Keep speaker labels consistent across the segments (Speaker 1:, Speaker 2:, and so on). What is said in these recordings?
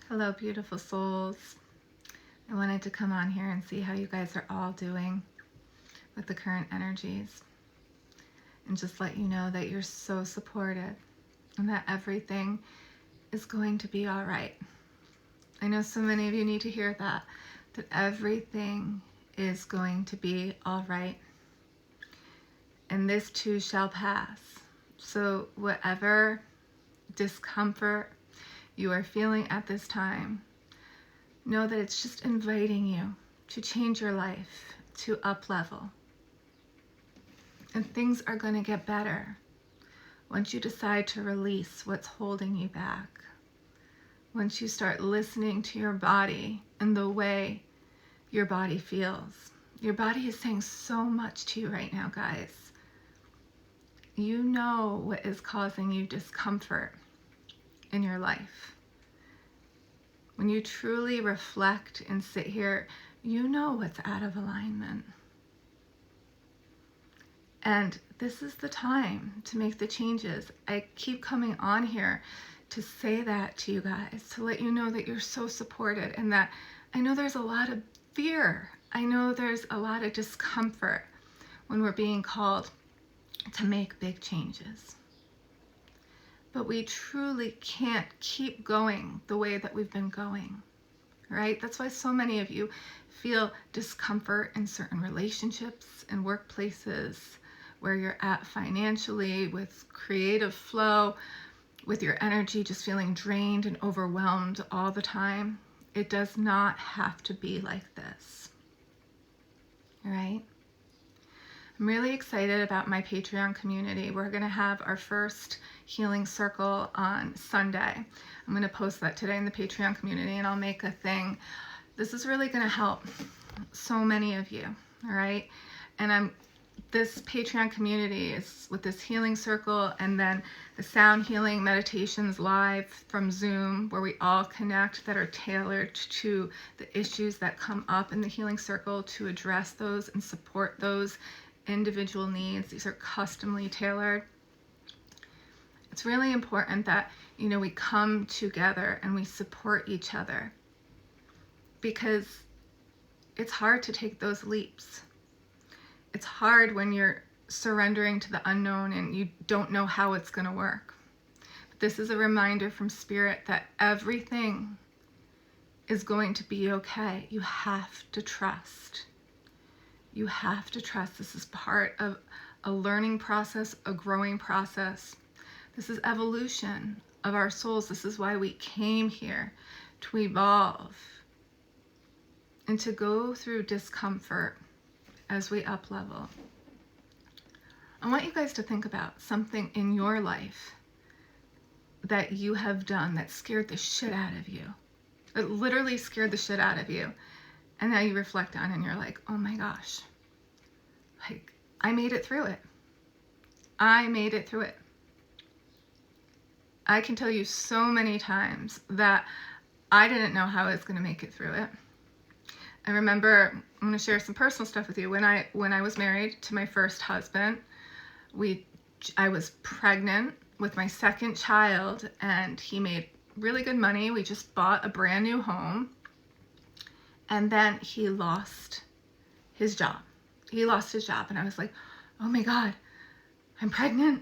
Speaker 1: Hello, beautiful souls. I wanted to come on here and see how you guys are all doing with the current energies and just let you know that you're so supported and that everything is going to be all right. I know so many of you need to hear that everything is going to be all right. And this too shall pass. So whatever discomfort you are feeling at this time, know that it's just inviting you to change your life, to up level. And things are going to get better once you decide to release what's holding you back. Once you start listening to your body and the way your body feels. Your body is saying so much to you right now, guys. You know what is causing you discomfort in your life. When you truly reflect and sit here, you know what's out of alignment. And this is the time to make the changes. I keep coming on here to say that to you guys, to let you know that you're so supported and that I know there's a lot of fear. I know there's a lot of discomfort when we're being called to make big changes. But we truly can't keep going the way that we've been going, right? That's why so many of you feel discomfort in certain relationships and workplaces, where you're at financially, with creative flow, with your energy just feeling drained and overwhelmed all the time. It does not have to be like this, right? I'm really excited about my Patreon community. We're going to have our first healing circle on Sunday. I'm going to post that today in the Patreon community, and I'll make a thing. This is really going to help so many of you, all right? And this Patreon community is with this healing circle, and then the sound healing meditations live from Zoom, where we all connect, that are tailored to the issues that come up in the healing circle, to address those and support those individual needs. These are customly tailored. It's really important that, you know, we come together and we support each other, because it's hard to take those leaps. It's hard when you're surrendering to the unknown and you don't know how it's going to work. But this is a reminder from Spirit that everything is going to be okay. You have to trust. You have to trust. This is part of a learning process, a growing process. This is evolution of our souls. This is why we came here, to evolve and to go through discomfort as we up level. I want you guys to think about something in your life that you have done that scared the shit out of you. It literally scared the shit out of you. And now you reflect on it and you're like, oh my gosh, like, I made it through it. I made it through it. I can tell you so many times that I didn't know how I was going to make it through it. I remember, I'm going to share some personal stuff with you. When I was married to my first husband, I was pregnant with my second child, and he made really good money. We just bought a brand new home, and then he lost his job. He lost his job, and I was like, oh my God, I'm pregnant.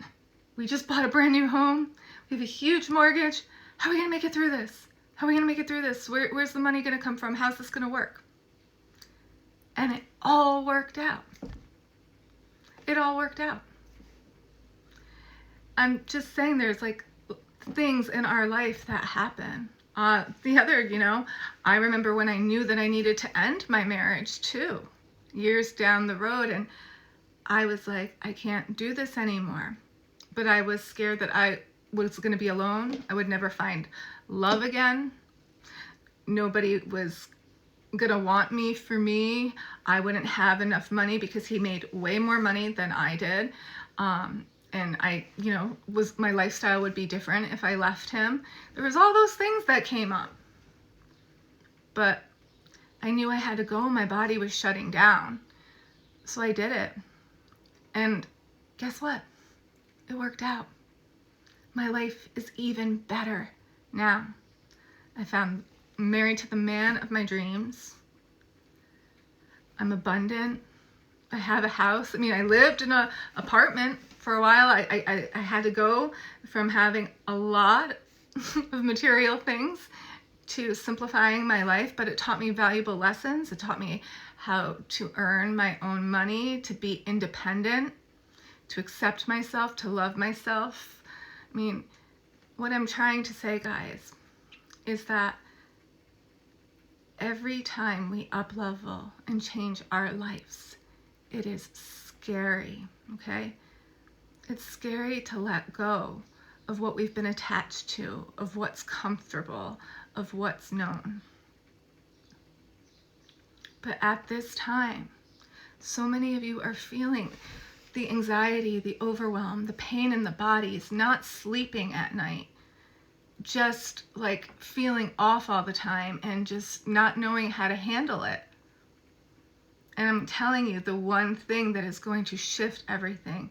Speaker 1: We just bought a brand new home. We have a huge mortgage. How are we going to make it through this? How are we going to make it through this? Where's the money going to come from? How's this going to work? And it all worked out. It all worked out. I'm just saying, there's like things in our life that happen. The other, you know, I remember when I knew that I needed to end my marriage too, years down the road, and I was like, I can't do this anymore. But I was scared that I was going to be alone. I would never find love again. Nobody was going to want me for me. I wouldn't have enough money because he made way more money than I did. And I, you know, my lifestyle would be different if I left him. There was all those things that came up. But I knew I had to go. My body was shutting down. So I did it. And guess what? It worked out. My life is even better now. I found I'm married to the man of my dreams. I'm abundant. I have a house. I mean, I lived in an apartment for a while. I had to go from having a lot of material things to simplifying my life, but it taught me valuable lessons. It taught me how to earn my own money, to be independent, to accept myself, to love myself. I mean, what I'm trying to say, guys, is that every time we up-level and change our lives, it is scary, okay? It's scary to let go of what we've been attached to, of what's comfortable, of what's known. But at this time, so many of you are feeling the anxiety, the overwhelm, the pain in the bodies, not sleeping at night, just like feeling off all the time and just not knowing how to handle it. And I'm telling you, the one thing that is going to shift everything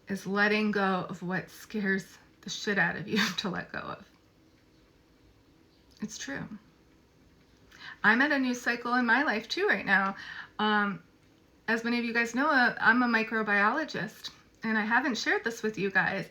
Speaker 1: is letting go of what scares the shit out of you to let go of. It's true. I'm at a new cycle in my life too right now. As many of you guys know, I'm a microbiologist, and I haven't shared this with you guys,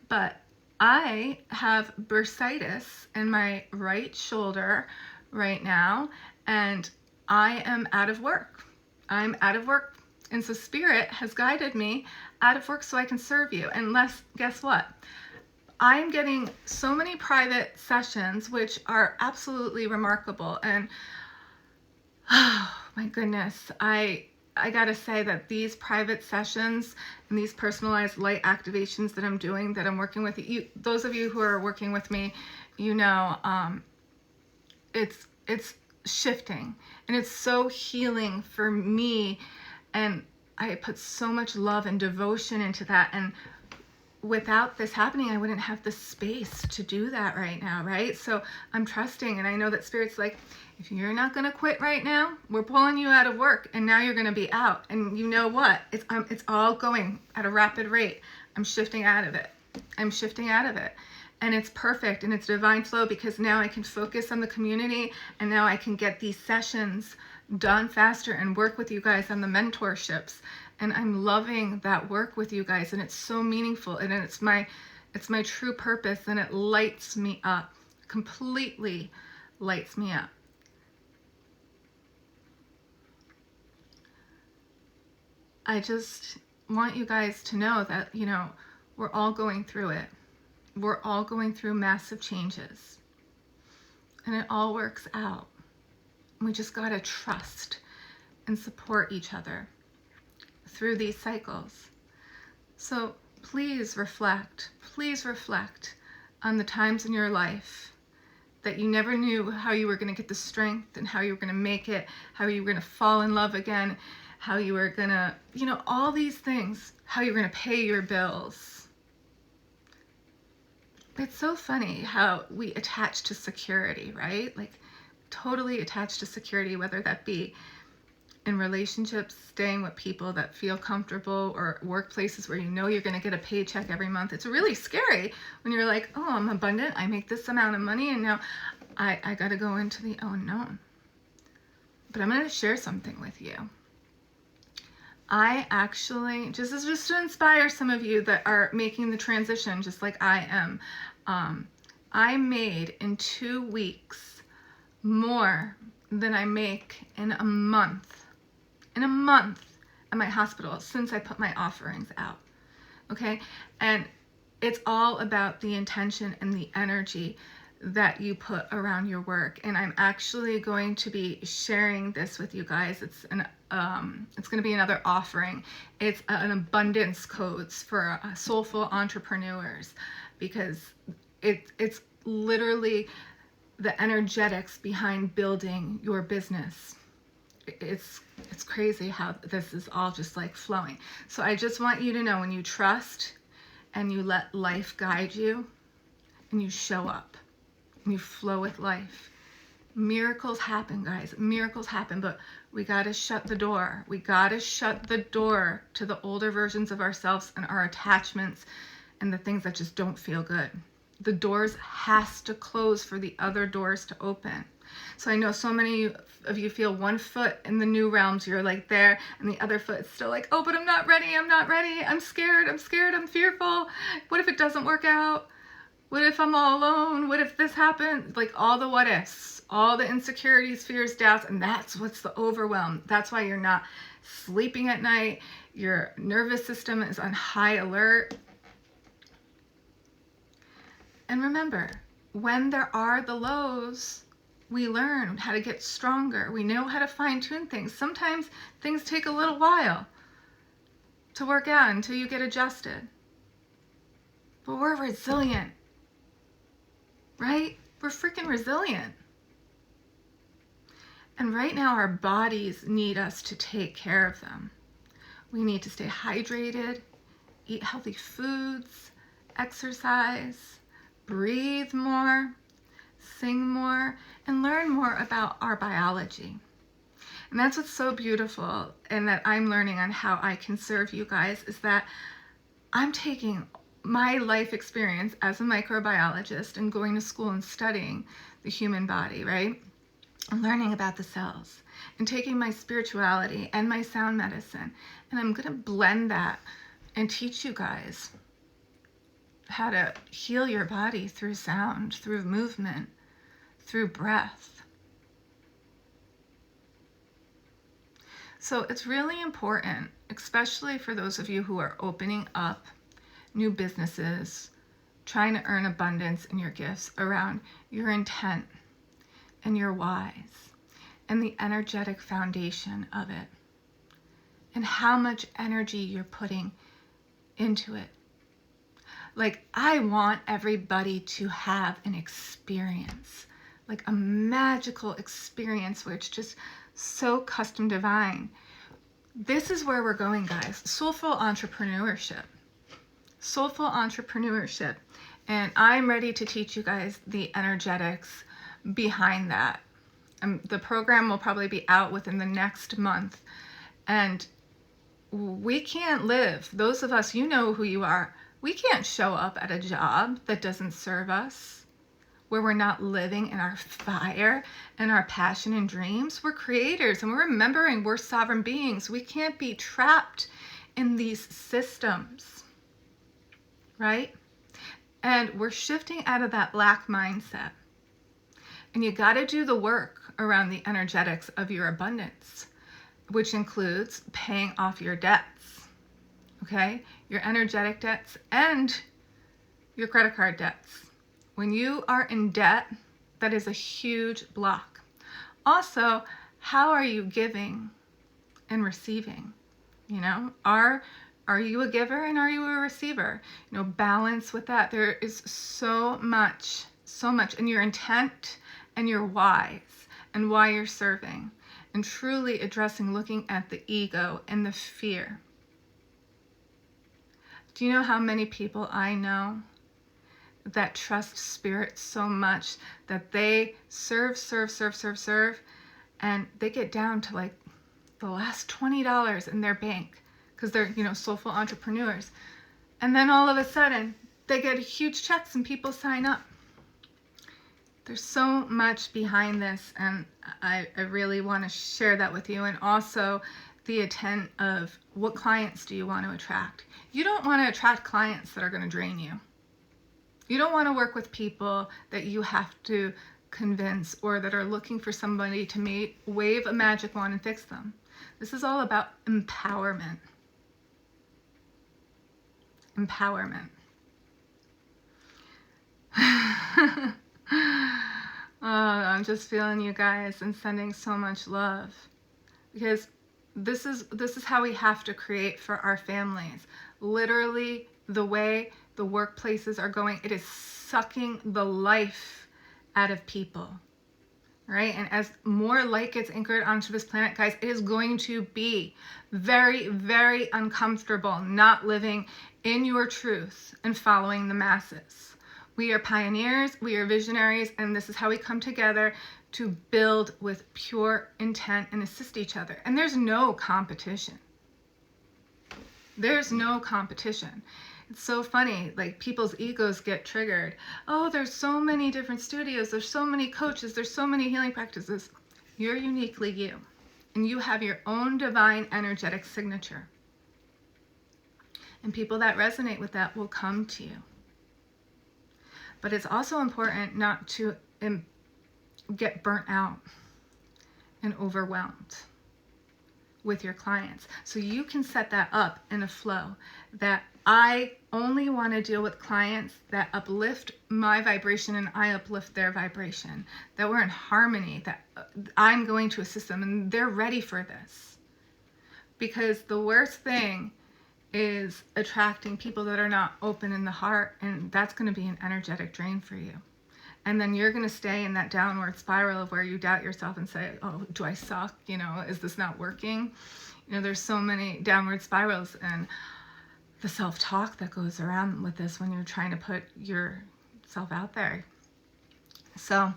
Speaker 1: but I have bursitis in my right shoulder right now, and I am out of work. I'm out of work. And so Spirit has guided me out of work so I can serve you. And guess what? I'm getting so many private sessions, which are absolutely remarkable. And oh my goodness, I gotta say that these private sessions and these personalized light activations that I'm doing, that I'm working with you, those of you who are working with me, you know, it's shifting, and it's so healing for me, and I put so much love and devotion into that. And without this happening, I wouldn't have the space to do that right now, right? So I'm trusting, and I know that Spirit's like, if you're not going to quit right now, we're pulling you out of work, and now you're going to be out. And you know what? It's all going at a rapid rate. I'm shifting out of it. I'm shifting out of it. And it's perfect, and it's divine flow, because now I can focus on the community, and now I can get these sessions done faster and work with you guys on the mentorships. And I'm loving that work with you guys, and it's so meaningful, and it's my true purpose, and it lights me up, completely lights me up. I just want you guys to know that, you know, we're all going through it. We're all going through massive changes, and it all works out. We just gotta trust and support each other through these cycles. So please reflect on the times in your life that you never knew how you were going to get the strength, and how you were going to make it, how you were going to fall in love again, how you were going to, you know, all these things, how you're going to pay your bills. It's so funny how we attach to security, right? Like totally attached to security, whether that be in relationships, staying with people that feel comfortable, or workplaces where you know you're going to get a paycheck every month. It's really scary when you're like, oh, I'm abundant, I make this amount of money, and now I got to go into the unknown. But I'm going to share something with you. I actually, just to inspire some of you that are making the transition just like I am, I made in 2 weeks more than I make in a month at my hospital since I put my offerings out. Okay? And it's all about the intention and the energy that you put around your work. And I'm actually going to be sharing this with you guys. It's going to be another offering. It's an abundance codes for soulful entrepreneurs, because it's literally the energetics behind building your business. It's crazy how this is all just like flowing. So I just want you to know, when you trust and you let life guide you, and you show up and you flow with life, miracles happen, guys. Miracles happen, but we got to shut the door. We got to shut the door to the older versions of ourselves and our attachments and the things that just don't feel good. The doors has to close for the other doors to open. So I know so many of you feel one foot in the new realms, you're like there, and the other foot is still like, oh, but I'm not ready, I'm scared, I'm fearful. What if it doesn't work out? What if I'm all alone? What if this happens? Like all the what ifs, all the insecurities, fears, doubts, and that's what's the overwhelm. That's why you're not sleeping at night. Your nervous system is on high alert. And remember, when there are the lows, we learn how to get stronger. We know how to fine-tune things. Sometimes things take a little while to work out until you get adjusted. But we're resilient, right? We're freaking resilient. And right now our bodies need us to take care of them. We need to stay hydrated, eat healthy foods, exercise, breathe more, sing more, and learn more about our biology. And that's what's so beautiful and that I'm learning on how I can serve you guys, is that I'm taking my life experience as a microbiologist and going to school and studying the human body, right? And learning about the cells and taking my spirituality and my sound medicine. And I'm going to blend that and teach you guys how to heal your body through sound, through movement, through breath. So it's really important, especially for those of you who are opening up new businesses, trying to earn abundance in your gifts, around your intent and your whys and the energetic foundation of it and how much energy you're putting into it. Like, I want everybody to have an experience, like a magical experience where it's just so custom divine. This is where we're going, guys. Soulful entrepreneurship. Soulful entrepreneurship. And I'm ready to teach you guys the energetics behind that. The program will probably be out within the next month. And we can't live, those of us, you know who you are, we can't show up at a job that doesn't serve us, where we're not living in our fire and our passion and dreams. We're creators, and we're remembering we're sovereign beings. We can't be trapped in these systems, right? And we're shifting out of that lack mindset. And you got to do the work around the energetics of your abundance, which includes paying off your debts, okay? Your energetic debts and your credit card debts. When you are in debt, that is a huge block. Also, how are you giving and receiving? You know, are you a giver and are you a receiver? You know, balance with that. There is so much, and your intent and your whys and why you're serving, and truly addressing, looking at the ego and the fear. Do you know how many people I know that trust spirit so much that they serve, and they get down to like the last $20 in their bank because they're, you know, soulful entrepreneurs. And then all of a sudden they get huge checks and people sign up. There's so much behind this, and I really want to share that with you. And also the intent of what clients do you want to attract. You don't want to attract clients that are going to drain you. You don't want to work with people that you have to convince or that are looking for somebody to wave a magic wand and fix them. This is all about empowerment. Empowerment. Oh, I'm just feeling you guys and sending so much love, because this is how we have to create for our families. Literally, the way the workplaces are going, it is sucking the life out of people, right? And as more light gets anchored onto this planet, guys, it is going to be very, very uncomfortable not living in your truth and following the masses. We are pioneers, we are visionaries, and this is how we come together to build with pure intent and assist each other. And there's no competition. There's no competition. It's so funny, like people's egos get triggered. Oh, there's so many different studios, there's so many coaches, there's so many healing practices. You're uniquely you, and you have your own divine energetic signature. And people that resonate with that will come to you. But it's also important not to get burnt out and overwhelmed with your clients. So you can set that up in a flow that I only want to deal with clients that uplift my vibration and I uplift their vibration, that we're in harmony, that I'm going to assist them and they're ready for this. Because the worst thing is attracting people that are not open in the heart, and that's going to be an energetic drain for you. And then you're going to stay in that downward spiral of where you doubt yourself and say, oh, do I suck? You know, is this not working? You know, there's so many downward spirals and the self-talk that goes around with this when you're trying to put yourself out there. So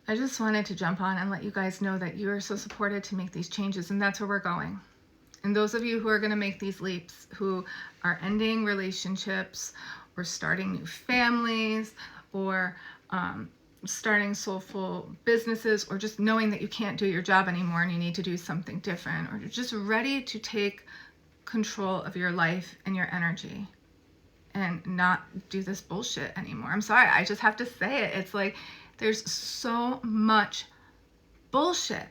Speaker 1: I just wanted to jump on and let you guys know that you are so supported to make these changes, and that's where we're going. And those of you who are going to make these leaps, who are ending relationships or starting new families, or starting soulful businesses, or just knowing that you can't do your job anymore and you need to do something different, or you're just ready to take control of your life and your energy and not do this bullshit anymore. I'm sorry, I just have to say it. It's like there's so much bullshit.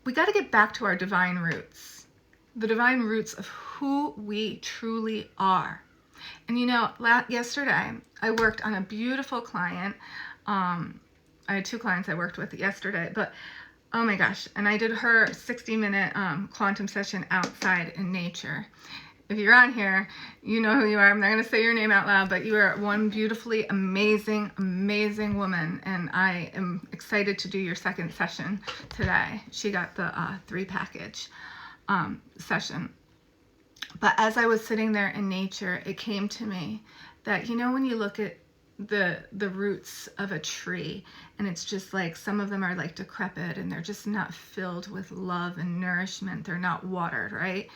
Speaker 1: We got to get back to our divine roots, the divine roots of who we truly are. And you know, yesterday I worked on a beautiful client. I had 2 clients I worked with yesterday, but oh my gosh, and I did her 60-minute quantum session outside in nature. If you're on here, you know who you are. I'm not going to say your name out loud, but you are one beautifully amazing, amazing woman, and I am excited to do your second session today. She got the 3 package session. But as I was sitting there in nature, it came to me that, you know, when you look at the roots of a tree, and it's just like some of them are like decrepit and they're just not filled with love and nourishment. They're not watered, right?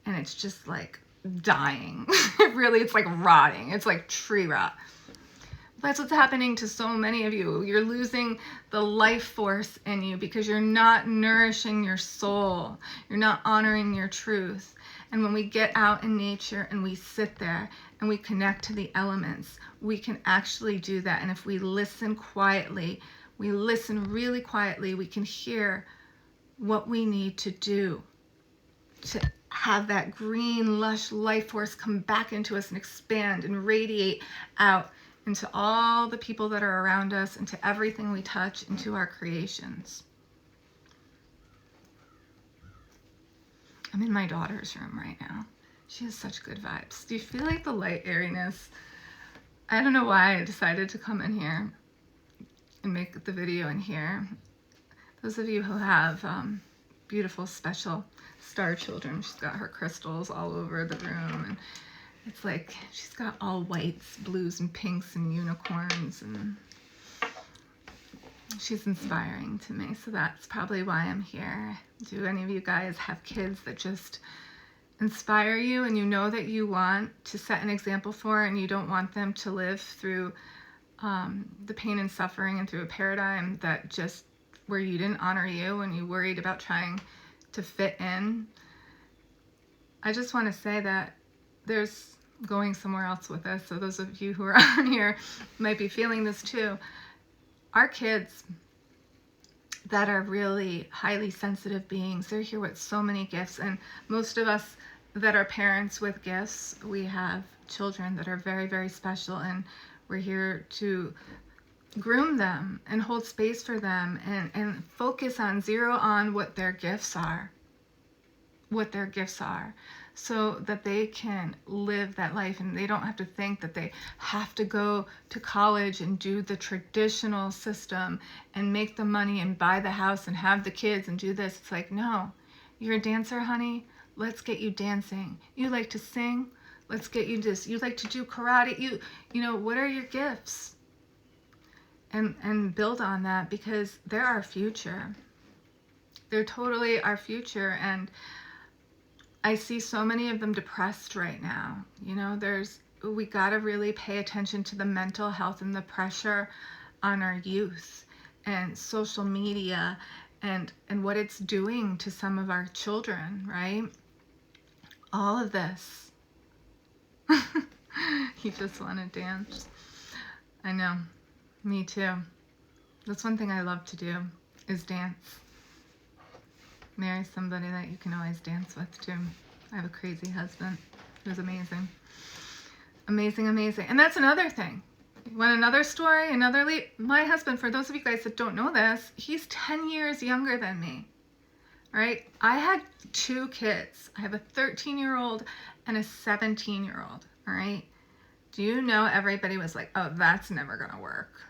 Speaker 1: And it's just like dying. Really, it's like rotting. It's like tree rot. That's what's happening to so many of you. You're losing the life force in you because you're not nourishing your soul. You're not honoring your truth. And when we get out in nature and we sit there and we connect to the elements, we can actually do that. And if we listen quietly, we listen really quietly, we can hear what we need to do to have that green, lush life force come back into us and expand and radiate out into all the people that are around us, into everything we touch, into our creations. I'm in my daughter's room right now. She has such good vibes. Do you feel like the light airiness? I don't know why I decided to come in here and make the video in here. Those of you who have beautiful, special star children, she's got her crystals all over the room, and it's like she's got all whites, blues, and pinks, and unicorns, and she's inspiring to me. So that's probably why I'm here. Do any of you guys have kids that just inspire you, and you know that you want to set an example for, and you don't want them to live through the pain and suffering and through a paradigm that just where you didn't honor you and you worried about trying to fit in? I just want to say that there's going somewhere else with this. So those of you who are on here might be feeling this too. Our kids that are really highly sensitive beings, they're here with so many gifts. And most of us that are parents with gifts, we have children that are very, very special, and we're here to groom them and hold space for them and focus on, zero on what their gifts are, so that they can live that life and they don't have to think that they have to go to college and do the traditional system and make the money and buy the house and have the kids and do this. It's like, no, you're a dancer, honey. Let's get you dancing. You like to sing? Let's get you this. You like to do karate? You know, what are your gifts? And build on that, because they're our future. They're totally our future. And I see so many of them depressed right now. We got to really pay attention to the mental health and the pressure on our youth and social media and what it's doing to some of our children, right? All of this. You just want to dance. I know. Me too. That's one thing I love to do, is dance. Marry somebody that you can always dance with too. I have a crazy husband who's amazing. Amazing, amazing. And that's another thing. Want another story? My husband, for those of you guys that don't know this, he's 10 years younger than me. All right? I had 2 kids. I have a 13-year-old and a 17-year-old. All right? Do you know everybody was like, oh, that's never going to work.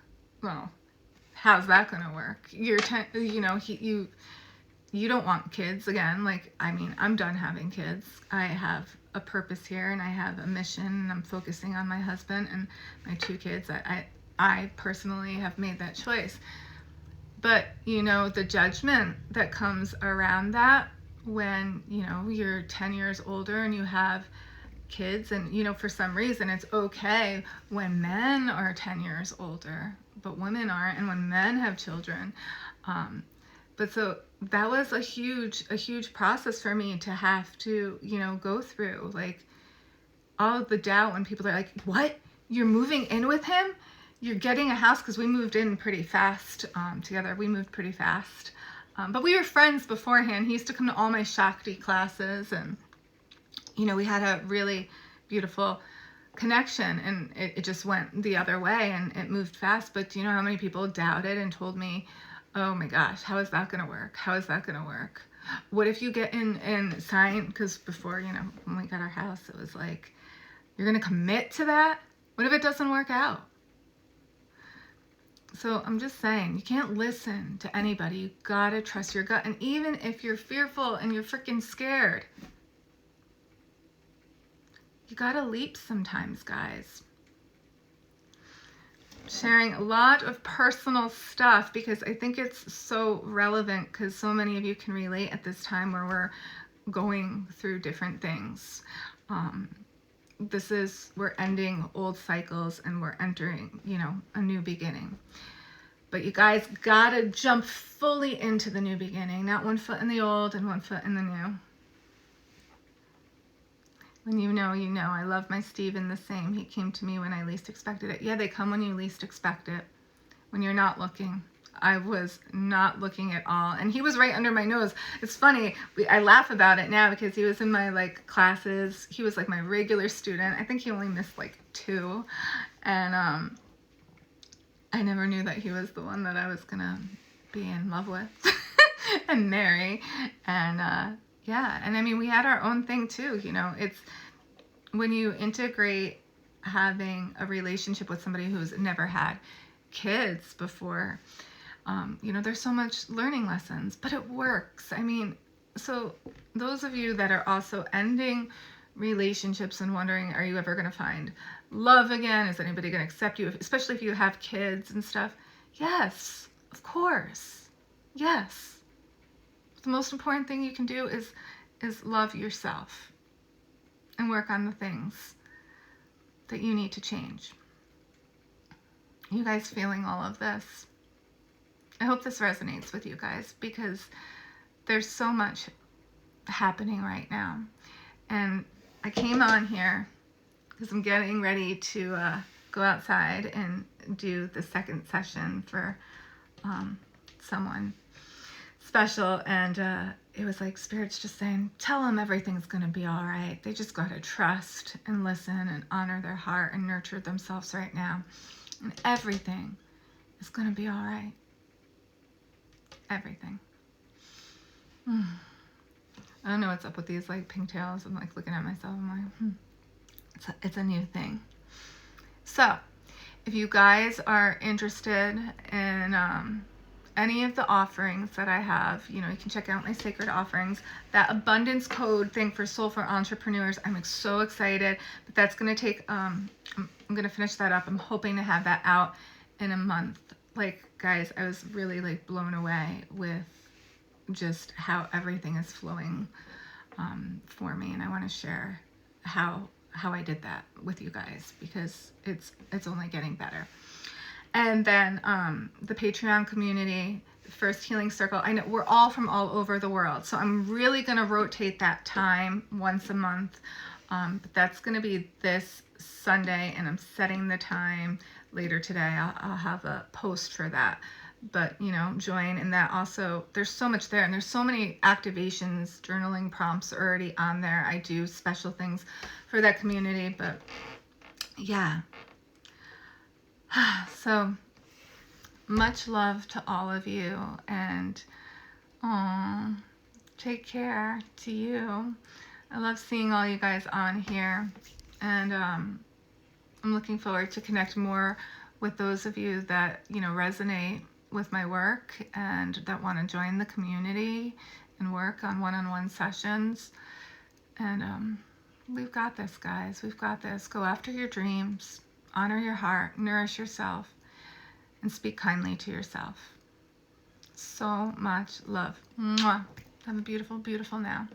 Speaker 1: Well, how's that going to work? You're 10, you don't want kids again. Like, I mean, I'm done having kids. I have a purpose here and I have a mission and I'm focusing on my husband and my 2 kids. I personally have made that choice. But, the judgment that comes around that when, you're 10 years older and you have kids and, for some reason it's okay when men are 10 years older, but women aren't, and when men have children. But so that was a huge process for me to have to, go through, like, all of the doubt when people are like, what? You're moving in with him? You're getting a house? Because we moved in pretty fast together. We moved pretty fast. But we were friends beforehand. He used to come to all my Shakti classes and, we had a really beautiful connection, and it just went the other way and it moved fast. But do you know how many people doubted and told me, oh my gosh, how is that going to work? How is that going to work? What if you get in and sign? Because before, when we got our house, it was like, you're going to commit to that? What if it doesn't work out? So I'm just saying, you can't listen to anybody. You got to trust your gut. And even if you're fearful and you're freaking scared, you got to leap sometimes, guys. Sharing a lot of personal stuff because I think it's so relevant, because so many of you can relate at this time where we're going through different things. We're ending old cycles and we're entering, a new beginning. But you guys gotta jump fully into the new beginning, not one foot in the old and one foot in the new. When you know, you know. I love my Steven the same. He came to me when I least expected it. Yeah, they come when you least expect it. When you're not looking. I was not looking at all. And he was right under my nose. It's funny. I laugh about it now because he was in my classes. He was my regular student. I think he only missed 2. And I never knew that he was the one that I was going to be in love with and marry. And yeah, and I mean, we had our own thing too, it's when you integrate having a relationship with somebody who's never had kids before, there's so much learning lessons, but it works. I mean, so those of you that are also ending relationships and wondering, are you ever going to find love again? Is anybody going to accept you? Especially if you have kids and stuff. Yes, of course. Yes. The most important thing you can do is love yourself and work on the things that you need to change. You guys feeling all of this? I hope this resonates with you guys, because there's so much happening right now. And I came on here because I'm getting ready to go outside and do the second session for someone special, and it was like Spirit's just saying, tell them everything's going to be all right. They just got to trust and listen and honor their heart and nurture themselves right now, and everything is going to be all right. Everything. I don't know what's up with these pigtails. I'm looking at myself. I'm it's a new thing. So if you guys are interested in any of the offerings that I have, you can check out my sacred offerings. That abundance code thing for Soulful Entrepreneurs, I'm so excited, but that's going to take, I'm going to finish that up. I'm hoping to have that out in a month. Guys, I was really blown away with just how everything is flowing for me, and I want to share how I did that with you guys, because it's only getting better. And then the Patreon community, First Healing Circle. I know we're all from all over the world, so I'm really going to rotate that time once a month. But that's going to be this Sunday, and I'm setting the time later today. I'll have a post for that. But, you know, join in that also. There's so much there, and there's so many activations, journaling prompts already on there. I do special things for that community, but yeah. So much love to all of you, and take care to you. I love seeing all you guys on here, and I'm looking forward to connect more with those of you that, you know, resonate with my work and that want to join the community and work on one-on-one sessions. And we've got this, guys. We've got this. Go after your dreams, honor your heart, nourish yourself, and speak kindly to yourself. So much love. Mwah. Have a beautiful, beautiful now.